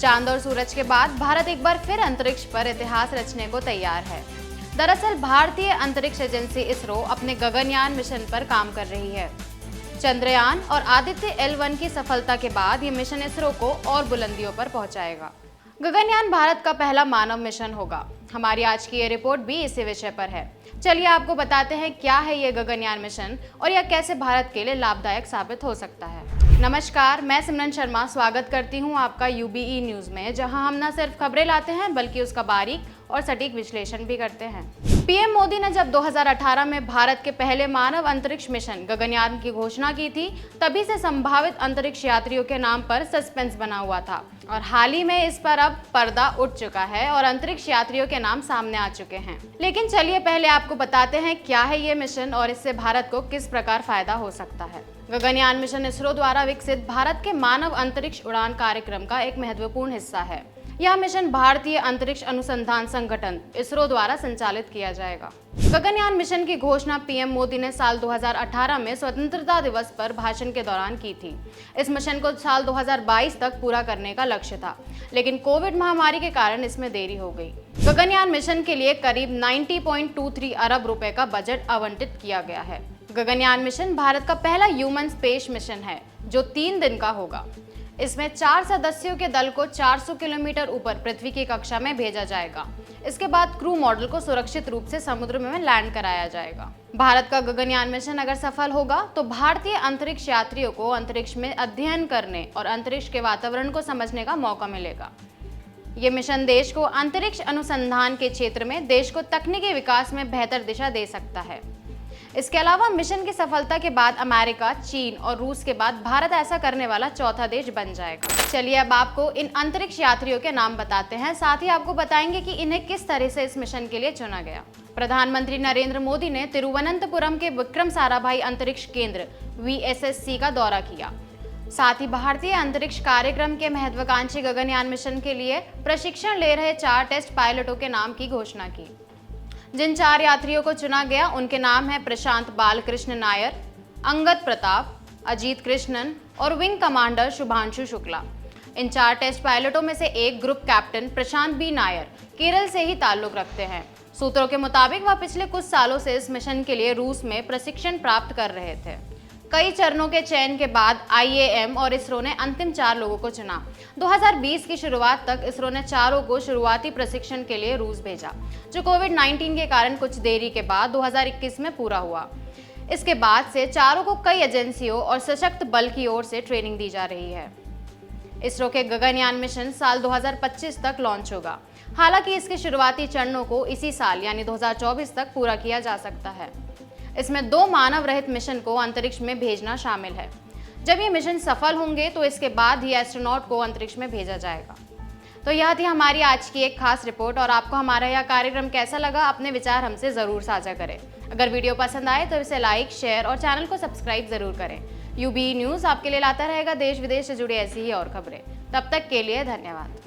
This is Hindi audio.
चांद और सूरज के बाद भारत एक बार फिर अंतरिक्ष पर इतिहास रचने को तैयार है। दरअसल भारतीय अंतरिक्ष एजेंसी इसरो अपने गगनयान मिशन पर काम कर रही है। चंद्रयान और आदित्य L1 की सफलता के बाद ये मिशन इसरो को और बुलंदियों पर पहुंचाएगा। गगनयान भारत का पहला मानव मिशन होगा। हमारी आज की ये रिपोर्ट भी इसी विषय पर है। चलिए आपको बताते हैं क्या है ये गगनयान मिशन और यह कैसे भारत के लिए लाभदायक साबित हो सकता है। नमस्कार, मैं सिमरन शर्मा स्वागत करती हूँ आपका UBE न्यूज में, जहां हम न सिर्फ खबरें लाते हैं बल्कि उसका बारीक और सटीक विश्लेषण भी करते हैं। पीएम मोदी ने जब 2018 में भारत के पहले मानव अंतरिक्ष मिशन गगनयान की घोषणा की थी, तभी से संभावित अंतरिक्ष यात्रियों के नाम पर सस्पेंस बना हुआ था और हाल ही में इस पर अब पर्दा उठ चुका है और अंतरिक्ष यात्रियों के नाम सामने आ चुके हैं। लेकिन चलिए पहले आपको बताते हैं क्या है ये मिशन और इससे भारत को किस प्रकार फायदा हो सकता है। गगनयान मिशन इसरो द्वारा विकसित भारत के मानव अंतरिक्ष उड़ान कार्यक्रम का एक महत्वपूर्ण हिस्सा है। यह मिशन भारतीय अंतरिक्ष अनुसंधान संगठन इसरो द्वारा संचालित किया जाएगा। गगनयान मिशन की घोषणा पीएम मोदी ने साल 2018 में स्वतंत्रता दिवस पर भाषण के दौरान की थी। इस मिशन को साल 2022 तक पूरा करने का लक्ष्य था, लेकिन कोविड महामारी के कारण इसमें देरी हो गई। गगनयान मिशन के लिए करीब 90.23 अरब रुपए का बजट आवंटित किया गया है। गगनयान मिशन भारत का पहला ह्यूमन स्पेस मिशन है जो 3 दिन का होगा। इसमें 4 सदस्यों के दल को 400 किलोमीटर ऊपर पृथ्वी की कक्षा में भेजा जाएगा। इसके बाद क्रू मॉडल को सुरक्षित रूप से समुद्र में लैंड कराया जाएगा। भारत का गगनयान मिशन अगर सफल होगा तो भारतीय अंतरिक्ष यात्रियों को अंतरिक्ष में अध्ययन करने और अंतरिक्ष के वातावरण को समझने का मौका मिलेगा। ये मिशन देश को अंतरिक्ष अनुसंधान के क्षेत्र में देश को तकनीकी विकास में बेहतर दिशा दे सकता है। इसके अलावा मिशन की सफलता के बाद अमेरिका, चीन और रूस के बाद भारत ऐसा करने वाला चौथा देश बन जाएगा। चलिए अब आपको इन अंतरिक्ष यात्रियों के नाम बताते हैं, साथ ही आपको बताएंगे कि इन्हें किस तरह से इस मिशन के लिए चुना गया। प्रधानमंत्री नरेंद्र मोदी ने तिरुवनंतपुरम के विक्रम साराभाई अंतरिक्ष केंद्र VSSC का दौरा किया। साथ ही भारतीय अंतरिक्ष कार्यक्रम के महत्वाकांक्षी गगनयान मिशन के लिए प्रशिक्षण ले रहे 4 टेस्ट पायलटों के नाम की घोषणा की। जिन 4 यात्रियों को चुना गया उनके नाम है प्रशांत बालकृष्ण नायर, अंगद प्रताप, अजीत कृष्णन और विंग कमांडर शुभांशु शुक्ला। इन 4 टेस्ट पायलटों में से एक ग्रुप कैप्टन प्रशांत बी नायर केरल से ही ताल्लुक रखते हैं। सूत्रों के मुताबिक वह पिछले कुछ सालों से इस मिशन के लिए रूस में प्रशिक्षण प्राप्त कर रहे थे। कई चरणों के चयन के बाद IAM और इसरो ने अंतिम 4 लोगों को चुना। 2020 की शुरुआत तक इसरो ने 4 को शुरुआती प्रशिक्षण के लिए रूस भेजा, जो कोविड-19 के कारण कुछ देरी के बाद 2021 में पूरा हुआ। इसके बाद से 4 को कई एजेंसियों और सशक्त बल की ओर से ट्रेनिंग दी जा रही है। इसरो के गगनयान मिशन साल 2025 तक लॉन्च होगा। हालांकि इसके शुरुआती चरणों को इसी साल यानी 2024 तक पूरा किया जा सकता है। इसमें 2 मानव रहित मिशन को अंतरिक्ष में भेजना शामिल है। जब ये मिशन सफल होंगे तो इसके बाद ही एस्ट्रोनॉट को अंतरिक्ष में भेजा जाएगा। तो यह थी हमारी आज की एक खास रिपोर्ट और आपको हमारा यह कार्यक्रम कैसा लगा, अपने विचार हमसे ज़रूर साझा करें। अगर वीडियो पसंद आए तो इसे लाइक, शेयर और चैनल को सब्सक्राइब ज़रूर करें। UBE न्यूज़ आपके लिए लाता रहेगा देश विदेश से जुड़ी ऐसी ही और खबरें। तब तक के लिए धन्यवाद।